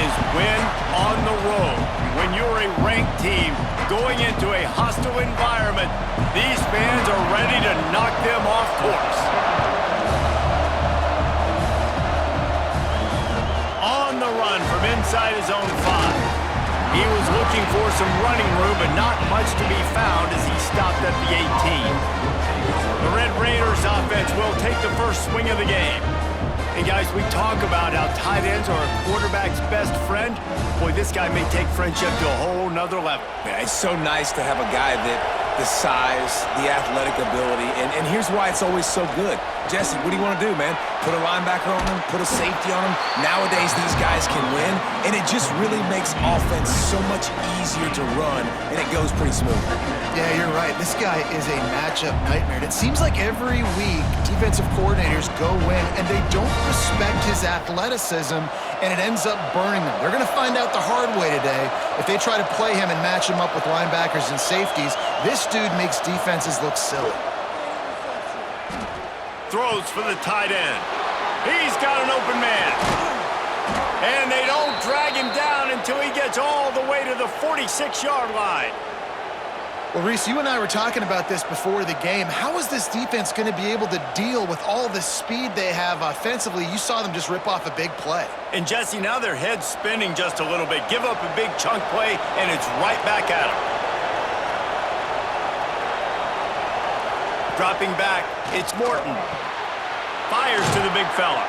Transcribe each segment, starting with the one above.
is win on the road. When you're a ranked team going into a hostile environment, these fans are ready to knock them off course. On the run from inside his own 5. He was looking for some running room, but not much to be found as he stopped at the 18. The Red Raiders offense will take the first swing of the game. And guys, we talk about how tight ends are a quarterback's best friend. Boy, this guy may take friendship to a whole nother level. Yeah, it's so nice to have a guy that the size, the athletic ability, and here's why it's always so good. Jesse, what do you want to do, man? Put a linebacker on him, put a safety on him. Nowadays, these guys can win, and it just really makes offense so much easier to run, and it goes pretty smooth. Yeah, you're right. This guy is a matchup nightmare. And it seems like every week, defensive coordinators go in, and they don't respect his athleticism, and it ends up burning them. They're going to find out the hard way today. If they try to play him and match him up with linebackers and safeties, this dude makes defenses look silly. Throws for the tight end. He's got an open man. And they don't drag him down until he gets all the way to the 46-yard line. Well, Reese, you and I were talking about this before the game. How is this defense going to be able to deal with all the speed they have offensively? You saw them just rip off a big play. And, Jesse, now their head's spinning just a little bit. Give up a big chunk play, and it's right back at them. Dropping back, it's Morton. Fires to the big fella.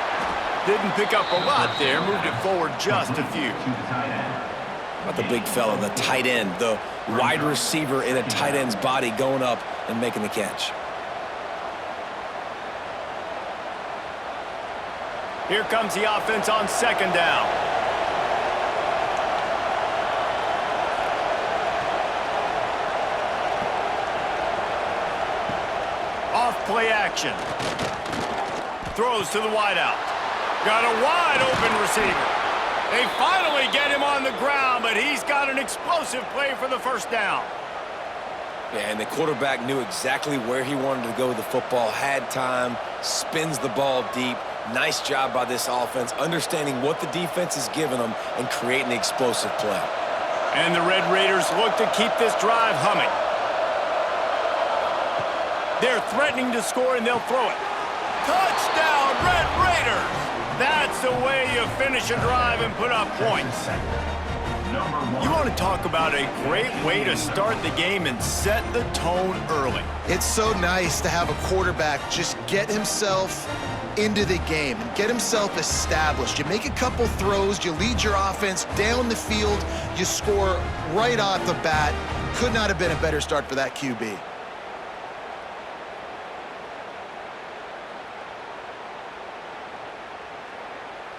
Didn't pick up a lot there, moved it forward just a few. About the big fella, the tight end, the wide receiver in a tight end's body going up and making the catch. Here comes the offense on second down. Off play action. Throws to the wideout. Got a wide open receiver. They finally get him on the ground, but he's got an explosive play for the first down. Yeah, and the quarterback knew exactly where he wanted to go with the football, had time, spins the ball deep. Nice job by this offense, understanding what the defense is giving them and creating the explosive play. And the Red Raiders look to keep this drive humming. They're threatening to score, and they'll throw it. Touchdown, Red Raiders! That's the way you finish a drive and put up points. You want to talk about a great way to start the game and set the tone early. It's so nice to have a quarterback just get himself into the game and get himself established. You make a couple throws, you lead your offense down the field, you score right off the bat. Could not have been a better start for that QB.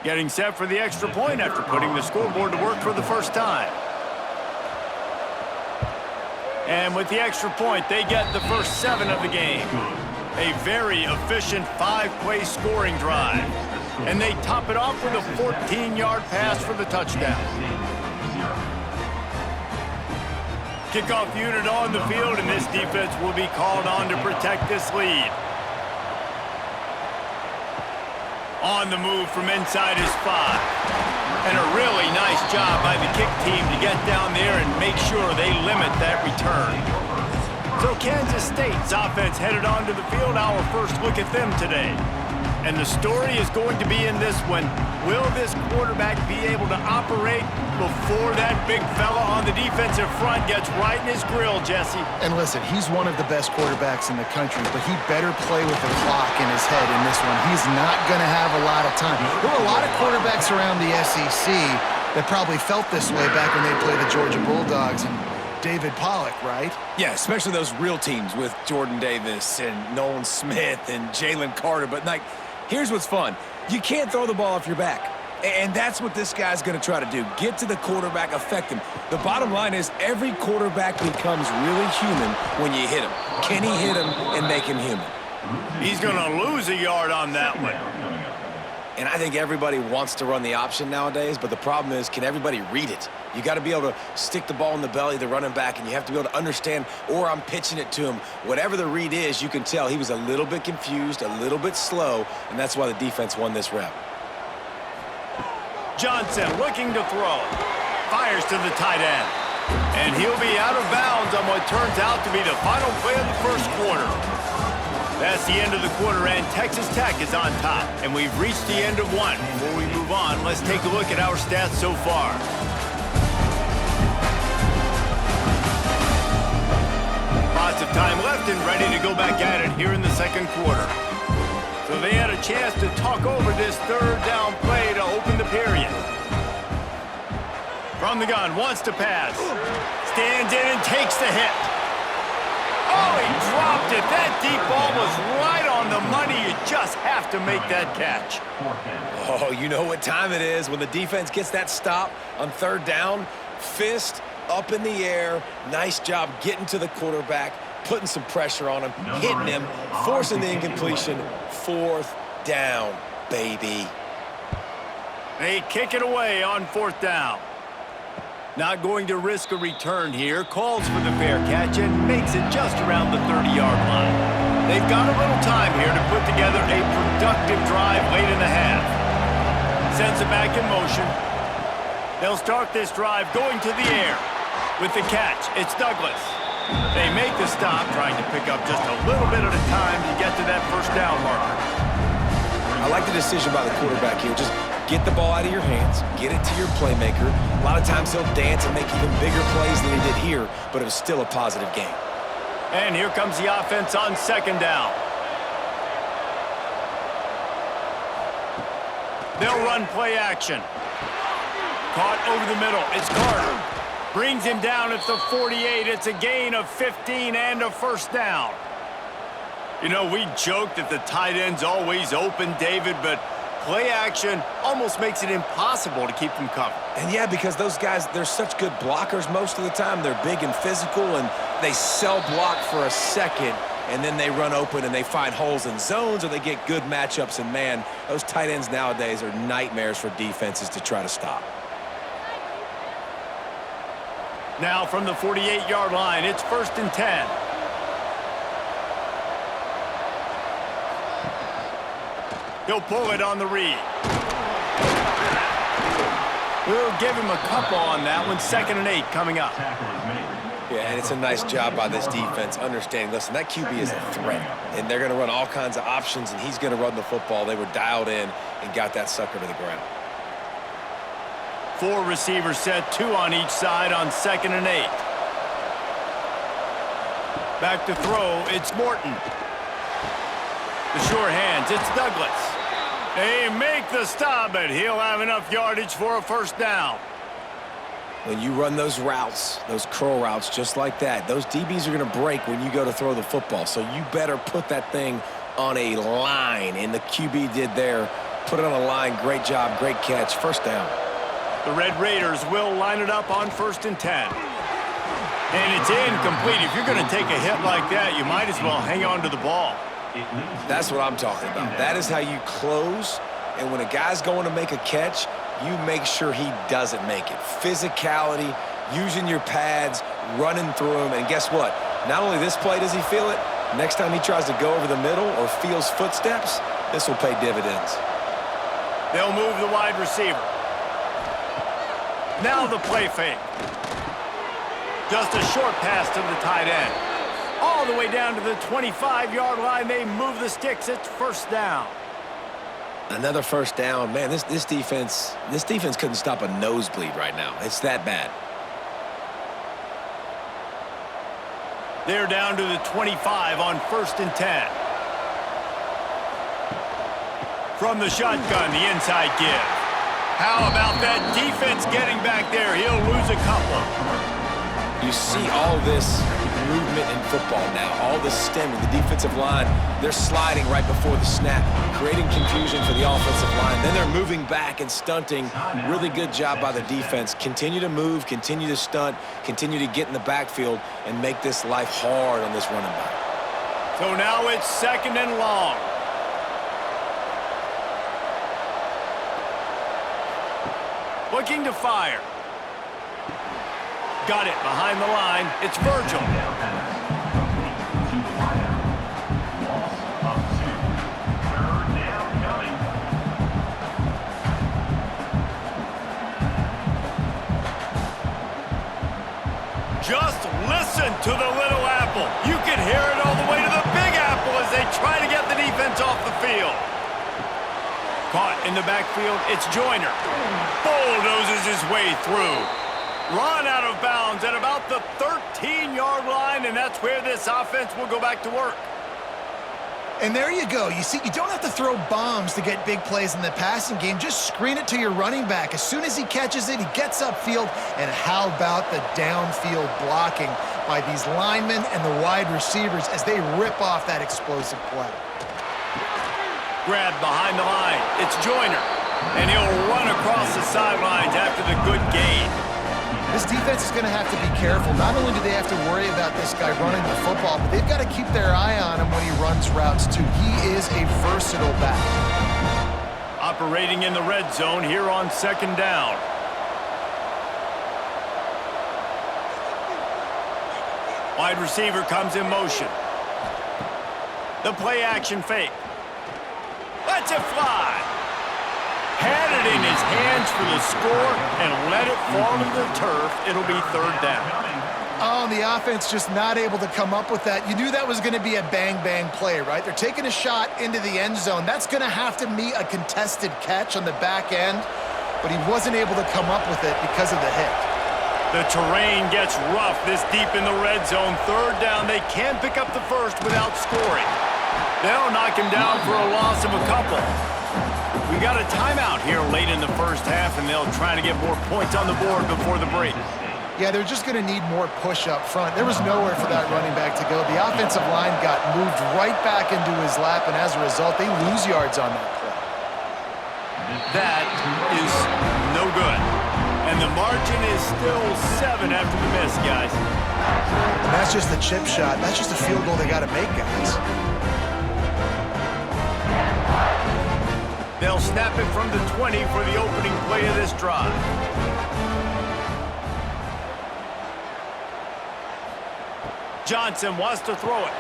Getting set for the extra point after putting the scoreboard to work for the first time. And with the extra point, they get the first 7 of the game. A very efficient 5-play scoring drive. And they top it off with a 14-yard pass for the touchdown. Kickoff unit on the field, and this defense will be called on to protect this lead. On the move from inside his 5. And a really nice job by the kick team to get down there and make sure they limit that return. So Kansas State's offense headed onto the field. Our first look at them today. And the story is going to be in this one. Will this quarterback be able to operate before that big fella on the defensive front gets right in his grill, Jesse? And listen, he's one of the best quarterbacks in the country, but he better play with the clock in his head in this one. He's not going to have a lot of time. There were a lot of quarterbacks around the SEC that probably felt this way back when they played the Georgia Bulldogs and David Pollock, right? Yeah, especially those real teams with Jordan Davis and Nolan Smith and Jalen Carter. But, like, here's what's fun. You can't throw the ball off your back. And that's what this guy's going to try to do. Get to the quarterback, affect him. The bottom line is every quarterback becomes really human when you hit him. Can he hit him and make him human? He's going to lose a yard on that one. And I think everybody wants to run the option nowadays, but the problem is, can everybody read it? You got to be able to stick the ball in the belly of the running back, and you have to be able to understand, or I'm pitching it to him. Whatever the read is, you can tell he was a little bit confused, a little bit slow, and that's why the defense won this rep. Johnson looking to throw. Fires to the tight end. And he'll be out of bounds on what turns out to be the final play of the first quarter. That's the end of the quarter, and Texas Tech is on top. And we've reached the end of one. Before we move on, let's take a look at our stats so far. Lots of time left and ready to go back at it here in the second quarter. So they had a chance to talk over this third down play to open the period. From the gun, wants to pass. Stands in and takes the hit. Oh, he dropped it. That deep ball was right on the money. You just have to make that catch. Oh, you know what time it is when the defense gets that stop on third down. Fist up in the air. Nice job getting to the quarterback, putting some pressure on him, hitting him, forcing the incompletion. Fourth down, baby. They kick it away on fourth down. Not going to risk a return here. Calls for the fair catch and makes it just around the 30-yard line. They've got a little time here to put together a productive drive late in the half. Sends it back in motion. They'll start this drive going to the air. With the catch, it's Douglas. They make the stop, trying to pick up just a little bit at a time to get to that first down marker. I like the decision by the quarterback here. Just get the ball out of your hands, get it to your playmaker. A lot of times he'll dance and make even bigger plays than he did here, but it was still a positive game. And here comes the offense on second down. They'll run play action. Caught over the middle. It's Carter. Brings him down at the 48. It's a gain of 15 and a first down. You know, we joke that the tight end's always open, David, but play action almost makes it impossible to keep them covered. And yeah, because those guys, they're such good blockers most of the time. They're big and physical, and they cell block for a second, and then they run open and they find holes in zones, or they get good matchups. And man, those tight ends nowadays are nightmares for defenses to try to stop. Now from the 48-yard line, it's 1st and 10. He'll pull it on the read. We'll give him a couple on that one. 2nd and 8 coming up. Yeah, and it's a nice job by this defense understanding, listen, that QB is a threat, and they're going to run all kinds of options, and he's going to run the football. They were dialed in and got that sucker to the ground. 4 receivers set, 2 on each side on 2nd and 8. Back to throw, it's Morton. The sure hands, it's Douglas. They make the stop, but he'll have enough yardage for a first down. When you run those routes, those curl routes just like that, those DBs are going to break when you go to throw the football. So you better put that thing on a line, and the QB did there. Put it on a line, great job, great catch, first down. The Red Raiders will line it up on 1st and 10. And it's incomplete. If you're going to take a hit like that, you might as well hang on to the ball. That's what I'm talking about. That is how you close, and when a guy's going to make a catch, you make sure he doesn't make it. Physicality, using your pads, running through him, and guess what? Not only this play does he feel it, next time he tries to go over the middle or feels footsteps, this will pay dividends. They'll move the wide receiver. Now the play fake. Just a short pass to the tight end. All the way down to the 25-yard line. They move the sticks. It's first down. Another first down. Man, this defense couldn't stop a nosebleed right now. It's that bad. They're down to the 25 on 1st and 10. From the shotgun, the inside give. How about that defense getting back there? He'll lose a couple. You see all this movement in football now, all this stemming. The defensive line, they're sliding right before the snap, creating confusion for the offensive line. Then they're moving back and stunting. Really good job by the defense. Continue to move, continue to stunt, continue to get in the backfield, and make this life hard on this running back. So now it's 2nd and long. Looking to fire. Got it behind the line. It's Virgil. Just listen to the Little Apple. You can hear it all the way to the Big Apple as they try to get the defense off the field. Caught in the backfield, it's Joyner. Bulldozes his way through. Run out of bounds at about the 13-yard line, and that's where this offense will go back to work. And there you go. You see, you don't have to throw bombs to get big plays in the passing game. Just screen it to your running back. As soon as he catches it, he gets upfield. And how about the downfield blocking by these linemen and the wide receivers as they rip off that explosive play. Grabbed behind the line. It's Joyner. And he'll run across the sidelines after the good gain. This defense is going to have to be careful. Not only do they have to worry about this guy running the football, but they've got to keep their eye on him when he runs routes, too. He is a versatile back. Operating in the red zone here on second down. Wide receiver comes in motion. The play action fake. Lets it fly. Had it in his hands for the score and let it fall to the turf. It'll be third down. Oh, and the offense just not able to come up with that. You knew that was going to be a bang-bang play, right? They're taking a shot into the end zone. That's going to have to be a contested catch on the back end, but he wasn't able to come up with it because of the hit. The terrain gets rough this deep in the red zone. Third down, they can't pick up the first without scoring. They'll knock him down for a loss of a couple. We got a timeout here late in the first half, and they'll try to get more points on the board before the break. Yeah, they're just going to need more push up front. There was nowhere for that running back to go. The offensive line got moved right back into his lap, and as a result, they lose yards on that play. That is no good. And the margin is still 7 after the miss, guys. And that's just a chip shot. That's just a field goal they got to make, guys. They'll snap it from the 20 for the opening play of this drive. Johnson wants to throw it.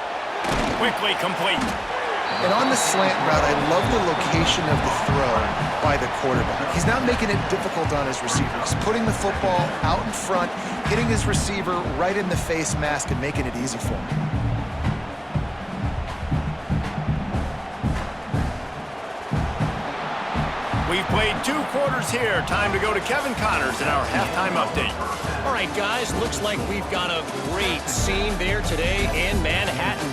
Quickly complete. And on the slant route, I love the location of the throw by the quarterback. He's not making it difficult on his receiver. He's putting the football out in front, hitting his receiver right in the face mask and making it easy for him. We've played 2 quarters here. Time to go to Kevin Connors in our halftime update. All right, guys, looks like we've got a great scene there today in Manhattan.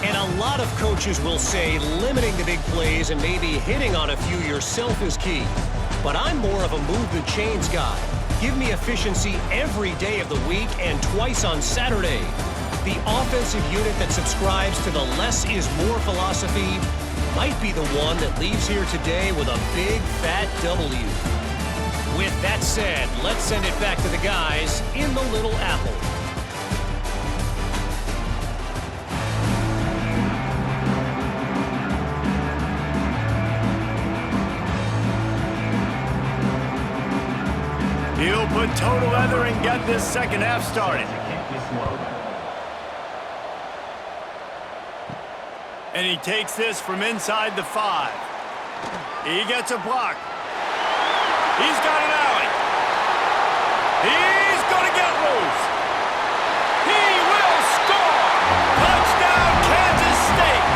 And a lot of coaches will say limiting the big plays and maybe hitting on a few yourself is key. But I'm more of a move the chains guy. Give me efficiency every day of the week and twice on Saturday. The offensive unit that subscribes to the less is more philosophy might be the one that leaves here today with a big fat W. With that said, let's send it back to the guys in the Little Apple. He'll put toe to leather and get this second half started. And he takes this from inside the 5. He gets a block. He's got an alley. He's going to get loose. He will score. Touchdown, Kansas State.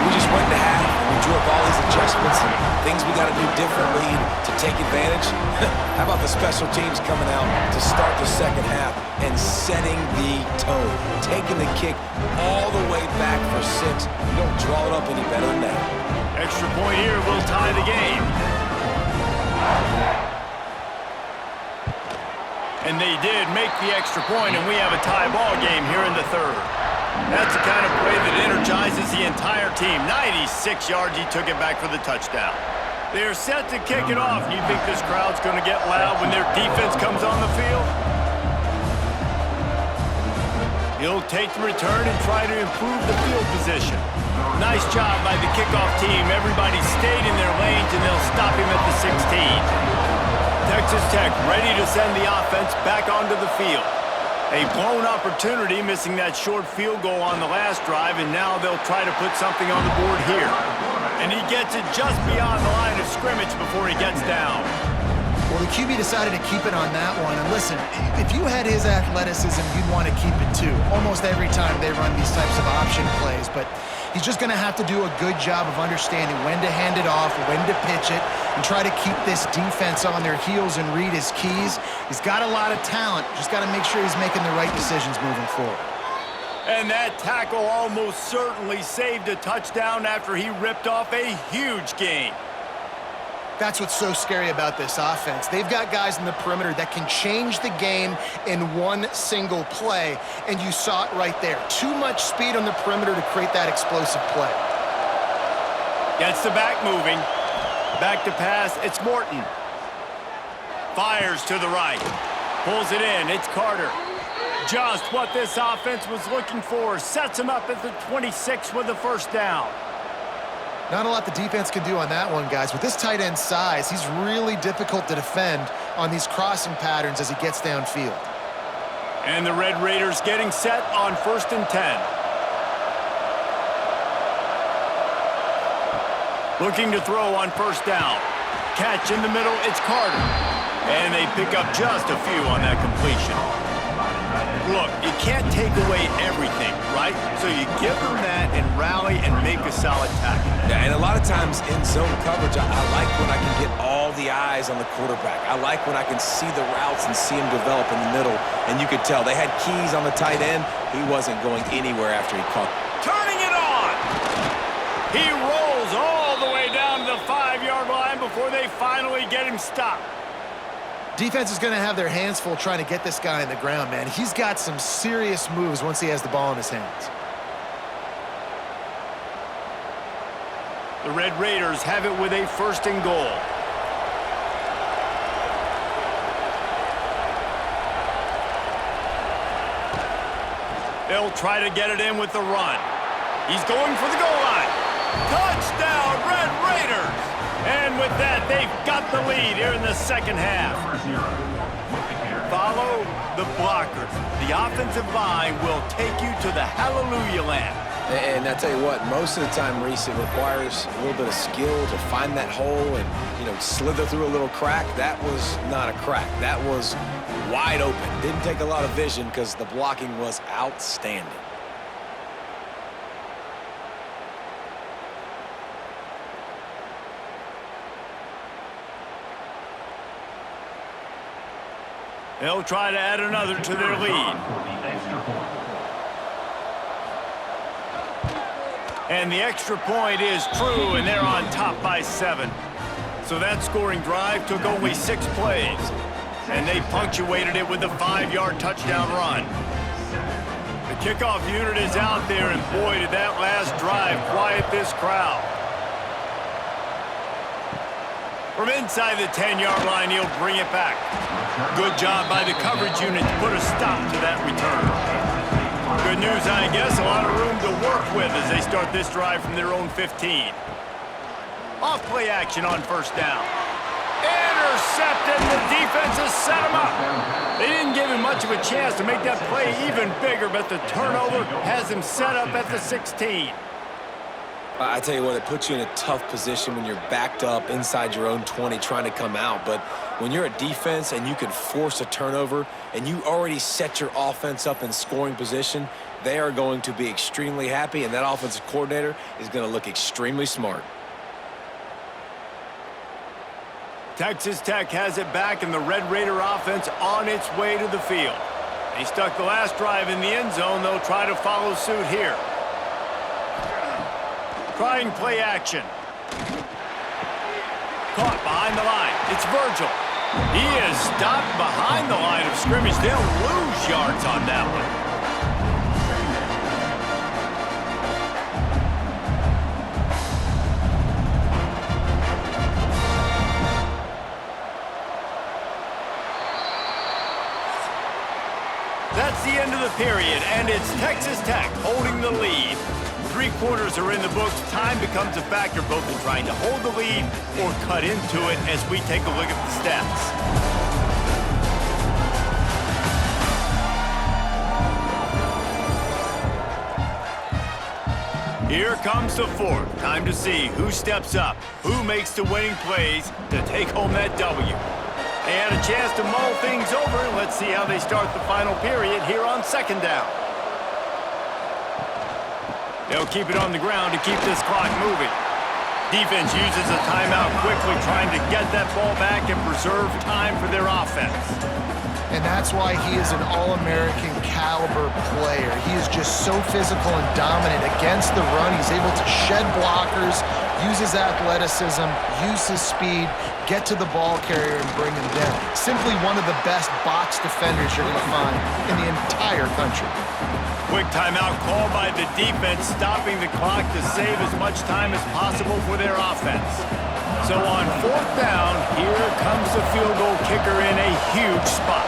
We just went to half. We drew up all these adjustments and things we got to do differently to take advantage. How about the special teams coming out to start the second half and setting the tone, taking the kick all the way back for 6. You don't draw it up any better than that. Extra point here will tie the game. And they did make the extra point, and we have a tie ball game here in the third. That's the kind of play that energizes the entire team. 96 yards, he took it back for the touchdown. They're set to kick it off. You think this crowd's going to get loud when their defense comes on the field? He'll take the return and try to improve the field position. Nice job by the kickoff team. Everybody stayed in their lanes, and they'll stop him at the 16. Texas Tech ready to send the offense back onto the field. A blown opportunity, missing that short field goal on the last drive, and now they'll try to put something on the board here. And he gets it just beyond the line of scrimmage before he gets down. Well, The QB decided to keep it on that one. And listen, if you had his athleticism, you'd want to keep it too. Almost every time they run these types of option plays. But he's just going to have to do a good job of understanding when to hand it off, when to pitch it, and try to keep this defense on their heels and read his keys. He's got a lot of talent. Just got to make sure he's making the right decisions moving forward. And that tackle almost certainly saved a touchdown after he ripped off a huge gain. That's what's so scary about this offense. They've got guys in the perimeter that can change the game in one single play, and you saw it right there. Too much speed on the perimeter to create that explosive play. Gets the back moving. Back to pass, it's Morton. Fires to the right. Pulls it in, it's Carter. Just what this offense was looking for. Sets him up at the 26 with the first down. Not a lot the defense can do on that one, guys. With this tight end size, he's really difficult to defend on these crossing patterns as he gets downfield. And the Red Raiders getting set on 1st and 10. Looking to throw on first down. Catch in the middle, it's Carter. And they pick up just a few on that completion. Look, you can't take away everything, right? So you give them that and rally and make a solid tackle. Yeah, and a lot of times in zone coverage, I like when I can get all the eyes on the quarterback. I like when I can see the routes and see him develop in the middle. And you could tell they had keys on the tight end. He wasn't going anywhere after he caught. Turning it on! He rolls all the way down to the 5-yard line before they finally get him stopped. Defense is going to have their hands full trying to get this guy in the ground, man. He's got some serious moves once he has the ball in his hands. The Red Raiders have it with a 1st and goal. They'll try to get it in with the run. He's going for the goal line. Touchdown, Red Raiders! And with that, they've got the lead here in the second half. Follow the blockers. The offensive line will take you to the hallelujah land. And I tell you what, most of the time, Reese, it requires a little bit of skill to find that hole and, slither through a little crack. That was not a crack. That was wide open. Didn't take a lot of vision because the blocking was outstanding. They'll try to add another to their lead. And the extra point is true, and they're on top by 7. So that scoring drive took only 6 plays. And they punctuated it with a 5-yard touchdown run. The kickoff unit is out there, and boy, did that last drive quiet this crowd. From inside the 10-yard line, he'll bring it back. Good job by the coverage unit to put a stop to that return. Good news, I guess, a lot of room to work with as they start this drive from their own 15. Off play action on first down. Intercepted, the defense has set him up. They didn't give him much of a chance to make that play even bigger, but the turnover has him set up at the 16. I tell you what, it puts you in a tough position when you're backed up inside your own 20 trying to come out. But when you're a defense and you can force a turnover and you already set your offense up in scoring position, they are going to be extremely happy, and that offensive coordinator is going to look extremely smart. Texas Tech has it back, and the Red Raider offense on its way to the field. They stuck the last drive in the end zone. They'll try to follow suit here. Trying play action. Caught behind the line. It's Virgil. He is stopped behind the line of scrimmage. They'll lose yards on that one. That's the end of the period, and it's Texas Tech holding the lead. 3 quarters are in the books. Time becomes a factor both in trying to hold the lead or cut into it as we take a look at the stats. Here comes the fourth. Time to see who steps up, who makes the winning plays to take home that W. had a chance to mull things over. Let's see how they start the final period here on second down. They'll keep it on the ground to keep this clock moving. Defense uses a timeout quickly, trying to get that ball back and preserve time for their offense. And that's why he is an All-American caliber player. He is just so physical and dominant against the run. He's able to shed blockers, use his athleticism, use his speed, get to the ball carrier and bring him down. Simply one of the best box defenders you're going to find in the entire country. Quick timeout called by the defense, stopping the clock to save as much time as possible for their offense. So on fourth down, here comes the field goal kicker in a huge spot.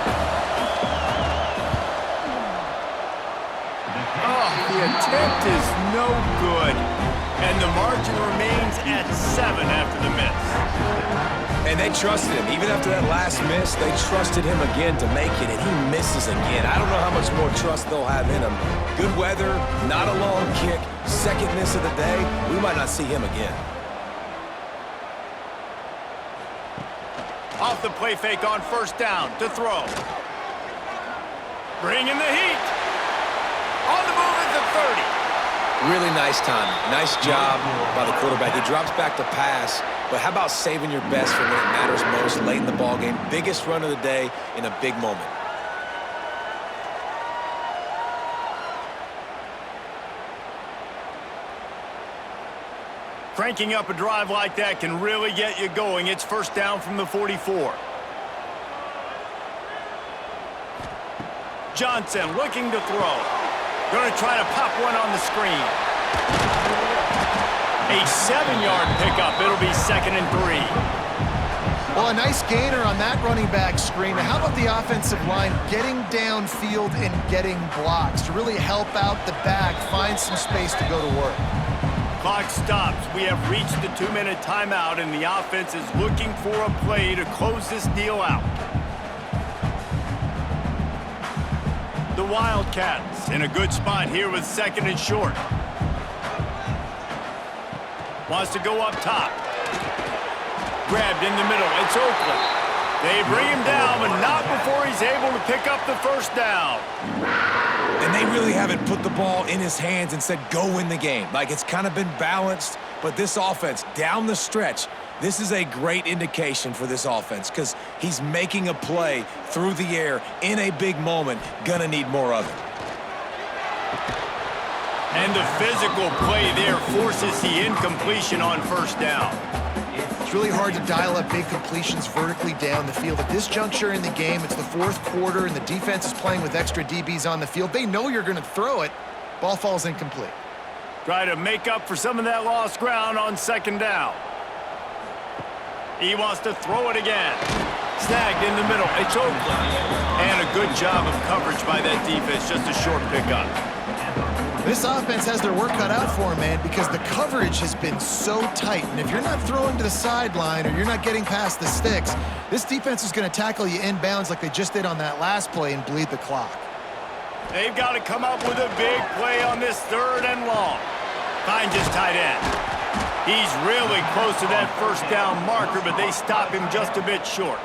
Oh, the attempt is no good. And the margin remains at 7 after the miss. And they trusted him. Even after that last miss, they trusted him again to make it, and he misses again. I don't know how much more trust they'll have in him. Good weather, not a long kick, second miss of the day. We might not see him again. Off the play fake on first down to throw. Bringing the heat. On the move at the 30. Really nice timing. Nice job by the quarterback. He drops back to pass, but how about saving your best for when it matters most late in the ballgame? Biggest run of the day in a big moment. Cranking up a drive like that can really get you going. It's first down from the 44. Johnson looking to throw. Going to try to pop one on the screen. A 7-yard pickup. It'll be 2nd and 3. Well, a nice gainer on that running back screen. Now, how about the offensive line getting downfield and getting blocks to really help out the back, find some space to go to work? Clock stops. We have reached the 2-minute timeout, and the offense is looking for a play to close this deal out. The Wildcats in a good spot here with 2nd and short. Wants to go up top. Grabbed in the middle. It's Oakland. They bring him down, but not before he's able to pick up the first down. And they really haven't put the ball in his hands and said, go win the game. Like, it's kind of been balanced, but this offense, down the stretch, this is a great indication for this offense because he's making a play through the air in a big moment. Gonna need more of it. And the physical play there forces the incompletion on first down. It's really hard to dial up big completions vertically down the field. At this juncture in the game, it's the 4th quarter, and the defense is playing with extra DBs on the field. They know you're going to throw it. Ball falls incomplete. Try to make up for some of that lost ground on 2nd down. He wants to throw it again. Snagged in the middle. It's Oakland. And a good job of coverage by that defense. Just a short pickup. This offense has their work cut out for them, man, because the coverage has been so tight. And if you're not throwing to the sideline or you're not getting past the sticks, this defense is going to tackle you inbounds like they just did on that last play and bleed the clock. They've got to come up with a big play on this 3rd and long. Finds his tight end. He's really close to that first down marker, but they stop him just a bit short.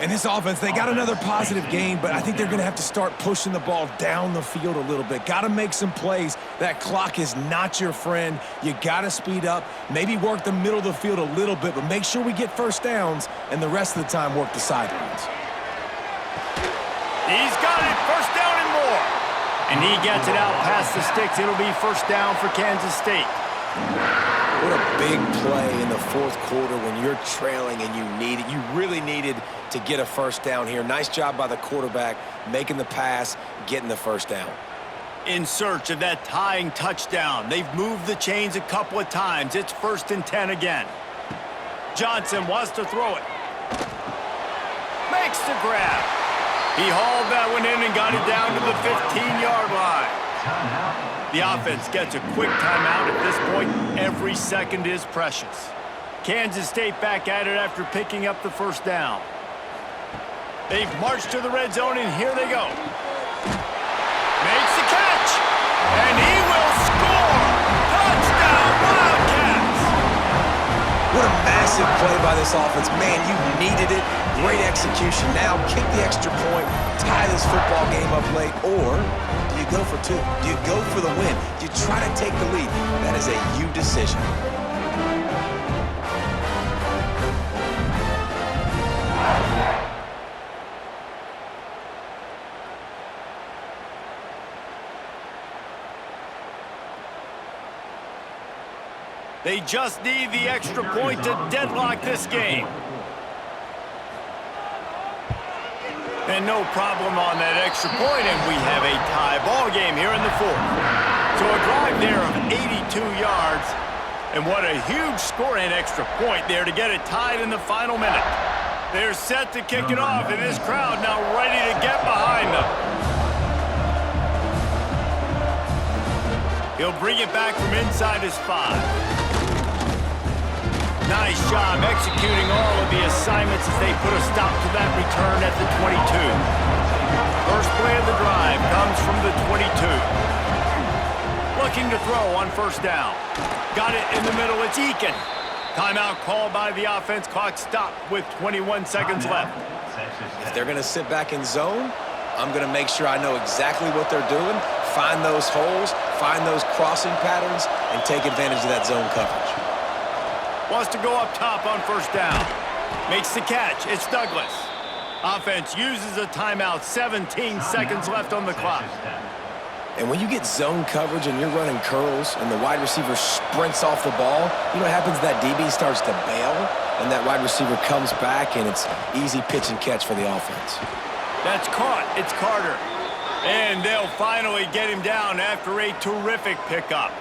And this offense, they got another positive game, but I think they're going to have to start pushing the ball down the field a little bit. Got to make some plays. That clock is not your friend. You got to speed up, maybe work the middle of the field a little bit, but make sure we get first downs and the rest of the time work the sidelines. He's got it, first down and more. And he gets it out past the sticks. It'll be first down for Kansas State. What a big play in the 4th quarter when you're trailing and you really needed to get a first down here. Nice job by the quarterback, making the pass, getting the first down. In search of that tying touchdown. They've moved the chains a couple of times. It's 1st and 10 again. Johnson wants to throw it. Makes the grab. He hauled that one in and got it down to the 15-yard line. The offense gets a quick timeout at this point. Every second is precious. Kansas State back at it after picking up the first down. They've marched to the red zone, and here they go. Makes the catch, and he will score! Touchdown, Wildcats! What a massive play by this offense. Man, you needed it. Great execution now, kick the extra point, tie this football game up late, or do you go for two? Do you go for the win? Do you try to take the lead? That is a you decision. They just need the extra point to deadlock this game. And no problem on that extra point, and we have a tie ball game here in the fourth. So a drive there of 82 yards, and what a huge score and extra point there to get it tied in the final minute. They're set to kick it off, and this crowd now ready to get behind them. He'll bring it back from inside his 5. Nice job executing all of the assignments as they put a stop to that return at the 22. First play of the drive comes from the 22. Looking to throw on first down. Got it in the middle, it's Eakin. Timeout called by the offense, clock stopped with 21 seconds left. If they're going to sit back in zone, I'm going to make sure I know exactly what they're doing, find those holes, find those crossing patterns, and take advantage of that zone coverage. Wants to go up top on first down. Makes the catch. It's Douglas. Offense uses a timeout. 17 seconds left on the clock. And when you get zone coverage and you're running curls and the wide receiver sprints off the ball, you know what happens? That DB starts to bail, and that wide receiver comes back, and it's easy pitch and catch for the offense. That's caught. It's Carter. And they'll finally get him down after a terrific pickup.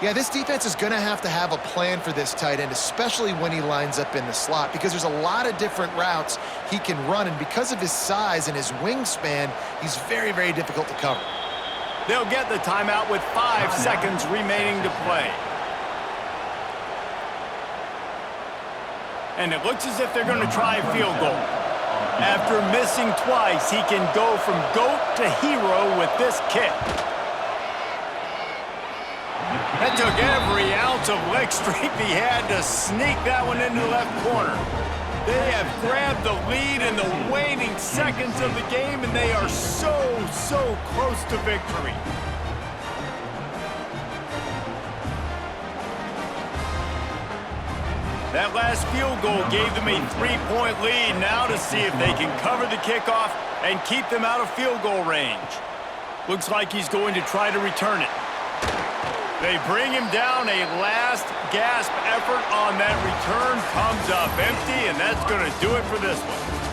Yeah, this defense is going to have a plan for this tight end, especially when he lines up in the slot, because there's a lot of different routes he can run, and because of his size and his wingspan, he's very, very difficult to cover. They'll get the timeout with 5 seconds remaining to play. And it looks as if they're going to try a field goal. After missing twice, he can go from GOAT to hero with this kick. That took every ounce of leg strength he had to sneak that one into the left corner. They have grabbed the lead in the waning seconds of the game, and they are so close to victory. That last field goal gave them a 3-point lead. Now to see if they can cover the kickoff and keep them out of field goal range. Looks like he's going to try to return it. They bring him down. A last gasp effort on that return comes up empty, and that's going to do it for this one.